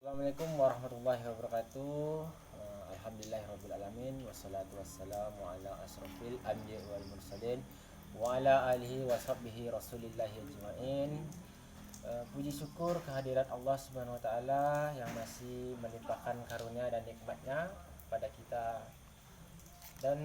Assalamualaikum warahmatullahi wabarakatuh. Alhamdulillahirabbil alamin wassalatu wassalamu ala asrofil anbiya'i wal mursalin wa ala alihi wa sahbihi rasulillahi ajmain. Puji syukur kehadirat Allah Subhanahu wa taala yang masih melimpahkan karunia dan nikmatnya pada kita, dan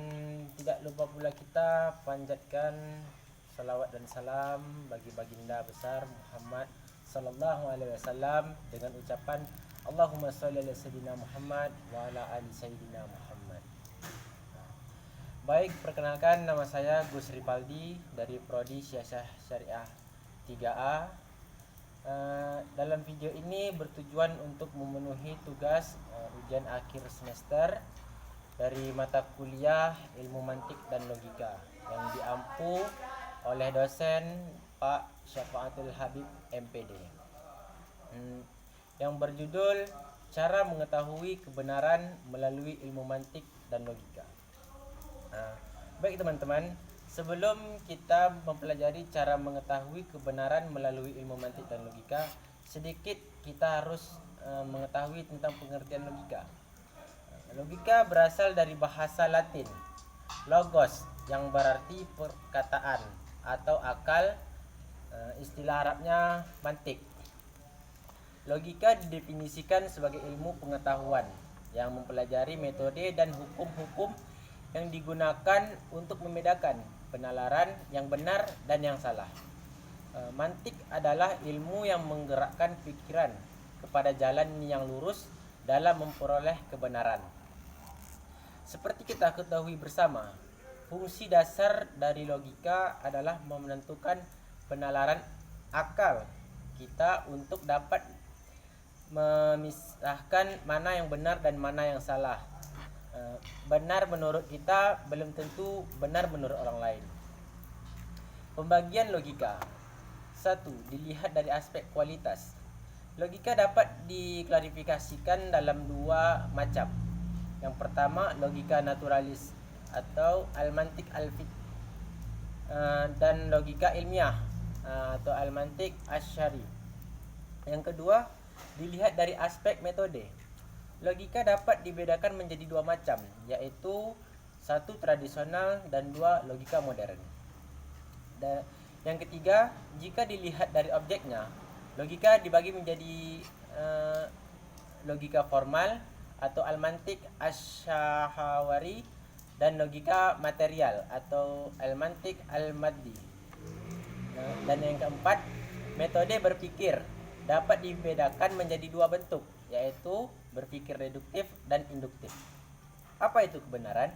tidak lupa pula kita panjatkan salawat dan salam bagi baginda besar Muhammad sallallahu alaihi wasallam dengan ucapan Allahumma shalli ala sayyidina Muhammad wa ala ali sayyidina Muhammad. Baik, perkenalkan, nama saya Gus Ripaldi dari Prodi Siasah Syariah 3A. Dalam video ini bertujuan untuk memenuhi tugas ujian akhir semester dari mata kuliah Ilmu Mantik dan Logika yang diampu oleh dosen Pak Syafaatul Habib MPD, yang berjudul Cara Mengetahui Kebenaran Melalui Ilmu Mantik dan Logika. Baik teman-teman, sebelum kita mempelajari cara mengetahui kebenaran melalui ilmu mantik dan logika, sedikit kita harus mengetahui tentang pengertian logika. Logika berasal dari bahasa Latin logos, yang berarti perkataan atau akal. Istilah Arabnya mantik. Logika didefinisikan sebagai ilmu pengetahuan yang mempelajari metode dan hukum-hukum yang digunakan untuk membedakan penalaran yang benar dan yang salah. Mantik adalah ilmu yang menggerakkan pikiran kepada jalan yang lurus dalam memperoleh kebenaran. Seperti kita ketahui bersama, fungsi dasar dari logika adalah menentukan penalaran akal kita untuk dapat memisahkan mana yang benar dan mana yang salah. Benar menurut kita belum tentu benar menurut orang lain. Pembagian logika. 1. Dilihat dari aspek kualitas. Logika dapat diklarifikasikan dalam dua macam. Yang pertama, logika naturalis atau al-mantik al-fiqh, dan logika ilmiah atau al-mantik asy-syar'i. Yang kedua, dilihat dari aspek metode. Logika dapat dibedakan menjadi dua macam, yaitu satu tradisional dan dua logika modern. Dan yang ketiga, jika dilihat dari objeknya, logika dibagi menjadi logika formal atau al-mantik asy-syahwari dan logika material atau al-mantik al-maddi. Dan yang keempat, metode berpikir dapat dibedakan menjadi dua bentuk, yaitu berpikir deduktif dan induktif. Apa itu kebenaran?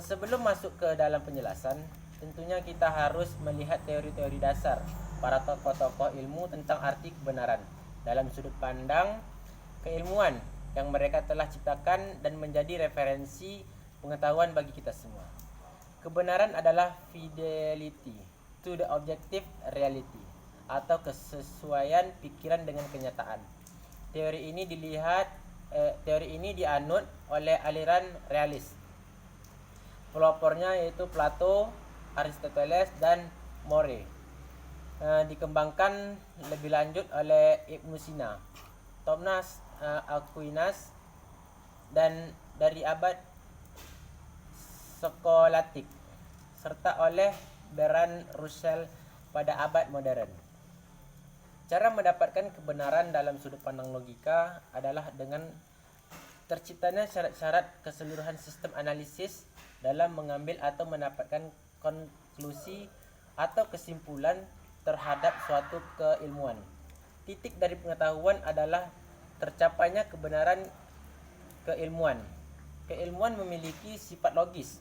Sebelum masuk ke dalam penjelasan, tentunya kita harus melihat teori-teori dasar para tokoh-tokoh ilmu tentang arti kebenaran dalam sudut pandang keilmuan yang mereka telah ciptakan dan menjadi referensi pengetahuan bagi kita semua. Kebenaran adalah fidelity to the objective reality atau kesesuaian pikiran dengan kenyataan. Teori ini dianut oleh aliran realis. Pelopornya yaitu Plato, Aristoteles, dan More. Dikembangkan lebih lanjut oleh Ibnu Sina, Thomas Aquinas, dan dari abad skolatik, serta oleh Bertrand Russell pada abad modern. Cara mendapatkan kebenaran dalam sudut pandang logika adalah dengan terciptanya syarat-syarat keseluruhan sistem analisis dalam mengambil atau mendapatkan konklusi atau kesimpulan terhadap suatu keilmuan. Titik dari pengetahuan adalah tercapainya kebenaran keilmuan. Keilmuan memiliki sifat logis,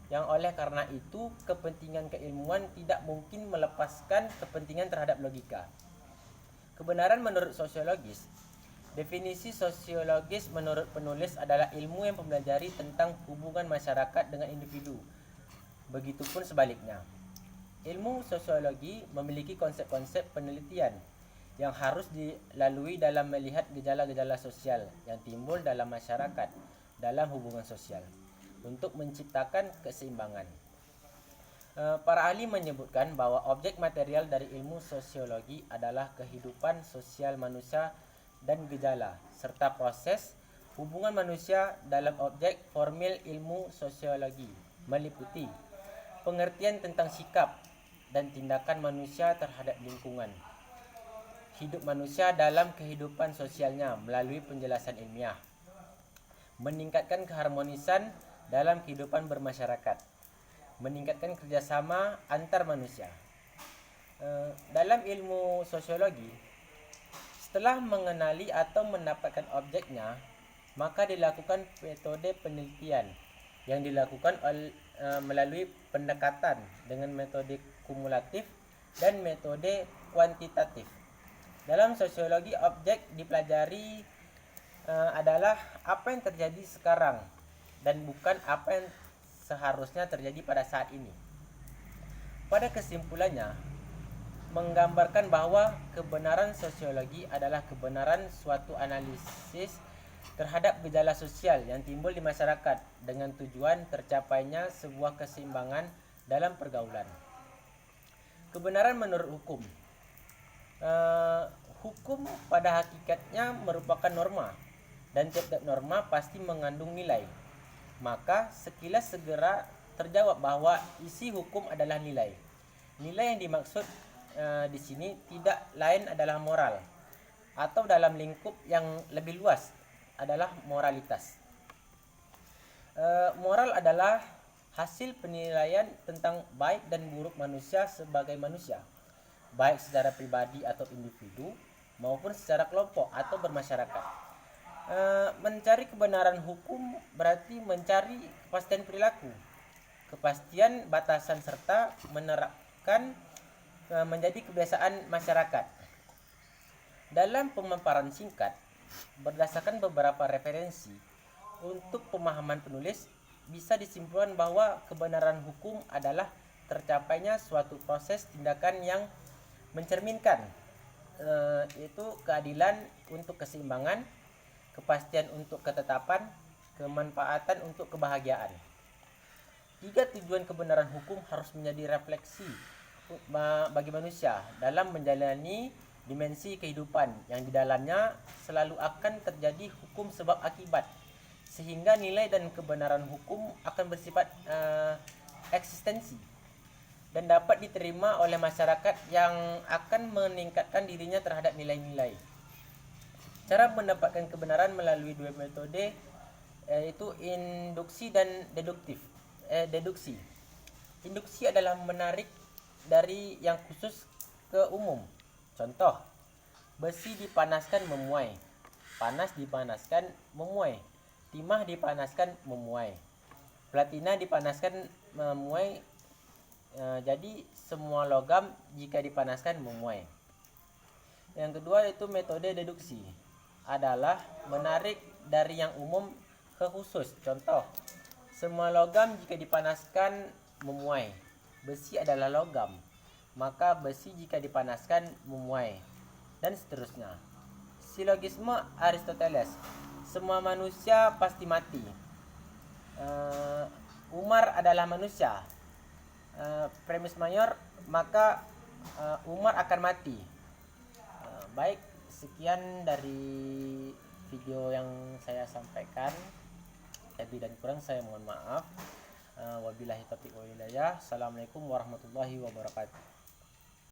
yang oleh karena itu kepentingan keilmuan tidak mungkin melepaskan kepentingan terhadap logika. Kebenaran menurut sosiologis. Definisi sosiologis menurut penulis adalah ilmu yang mempelajari tentang hubungan masyarakat dengan individu. Begitupun sebaliknya. Ilmu sosiologi memiliki konsep-konsep penelitian yang harus dilalui dalam melihat gejala-gejala sosial yang timbul dalam masyarakat dalam hubungan sosial untuk menciptakan keseimbangan. Para ahli menyebutkan bahwa objek material dari ilmu sosiologi adalah kehidupan sosial manusia dan gejala, serta proses hubungan manusia dalam objek formil ilmu sosiologi, meliputi pengertian tentang sikap dan tindakan manusia terhadap lingkungan, hidup manusia dalam kehidupan sosialnya melalui penjelasan ilmiah, meningkatkan keharmonisan dalam kehidupan bermasyarakat, meningkatkan kerjasama antar manusia. Dalam ilmu sosiologi, setelah mengenali atau mendapatkan objeknya, maka dilakukan metode penelitian yang dilakukan melalui pendekatan dengan metode kumulatif dan metode kuantitatif. Dalam sosiologi, objek dipelajari adalah apa yang terjadi sekarang dan bukan apa yang seharusnya terjadi pada saat ini. Pada kesimpulannya, menggambarkan bahwa kebenaran sosiologi adalah kebenaran suatu analisis terhadap gejala sosial yang timbul di masyarakat dengan tujuan tercapainya sebuah keseimbangan dalam pergaulan. Kebenaran menurut hukum. Hukum pada hakikatnya merupakan norma, dan tiap-tiap norma pasti mengandung nilai. Maka sekilas segera terjawab bahwa isi hukum adalah nilai. Nilai yang dimaksud di sini tidak lain adalah moral, atau dalam lingkup yang lebih luas adalah moralitas. Moral adalah hasil penilaian tentang baik dan buruk manusia sebagai manusia, baik secara pribadi atau individu maupun secara kelompok atau bermasyarakat. Mencari kebenaran hukum berarti mencari kepastian perilaku, kepastian batasan, serta menerapkan menjadi kebiasaan masyarakat. Dalam pemaparan singkat, berdasarkan beberapa referensi untuk pemahaman penulis, bisa disimpulkan bahwa kebenaran hukum adalah tercapainya suatu proses tindakan yang mencerminkan yaitu keadilan untuk keseimbangan, kepastian untuk ketetapan, kemanfaatan untuk kebahagiaan. 3 tujuan kebenaran hukum harus menjadi refleksi bagi manusia dalam menjalani dimensi kehidupan yang di dalamnya selalu akan terjadi hukum sebab akibat, sehingga nilai dan kebenaran hukum akan bersifat eksistensi dan dapat diterima oleh masyarakat yang akan meningkatkan dirinya terhadap nilai-nilai. Cara mendapatkan kebenaran melalui 2 metode, yaitu induksi dan deduksi. Induksi adalah menarik dari yang khusus ke umum. Contoh, besi dipanaskan memuai, panas dipanaskan memuai, timah dipanaskan memuai, platina dipanaskan memuai. Jadi semua logam jika dipanaskan memuai. Yang kedua itu metode deduksi, adalah menarik dari yang umum ke khusus. Contoh, semua logam jika dipanaskan memuai. Besi adalah logam, maka besi jika dipanaskan memuai, dan seterusnya. Silogisme Aristoteles, semua manusia pasti mati. Umar adalah manusia. Premis mayor, maka Umar akan mati. Baik, sekian dari video yang saya sampaikan. Lebih dan kurang saya mohon maaf. Wabillahi taufiq wal hidayah. Assalamualaikum warahmatullahi wabarakatuh.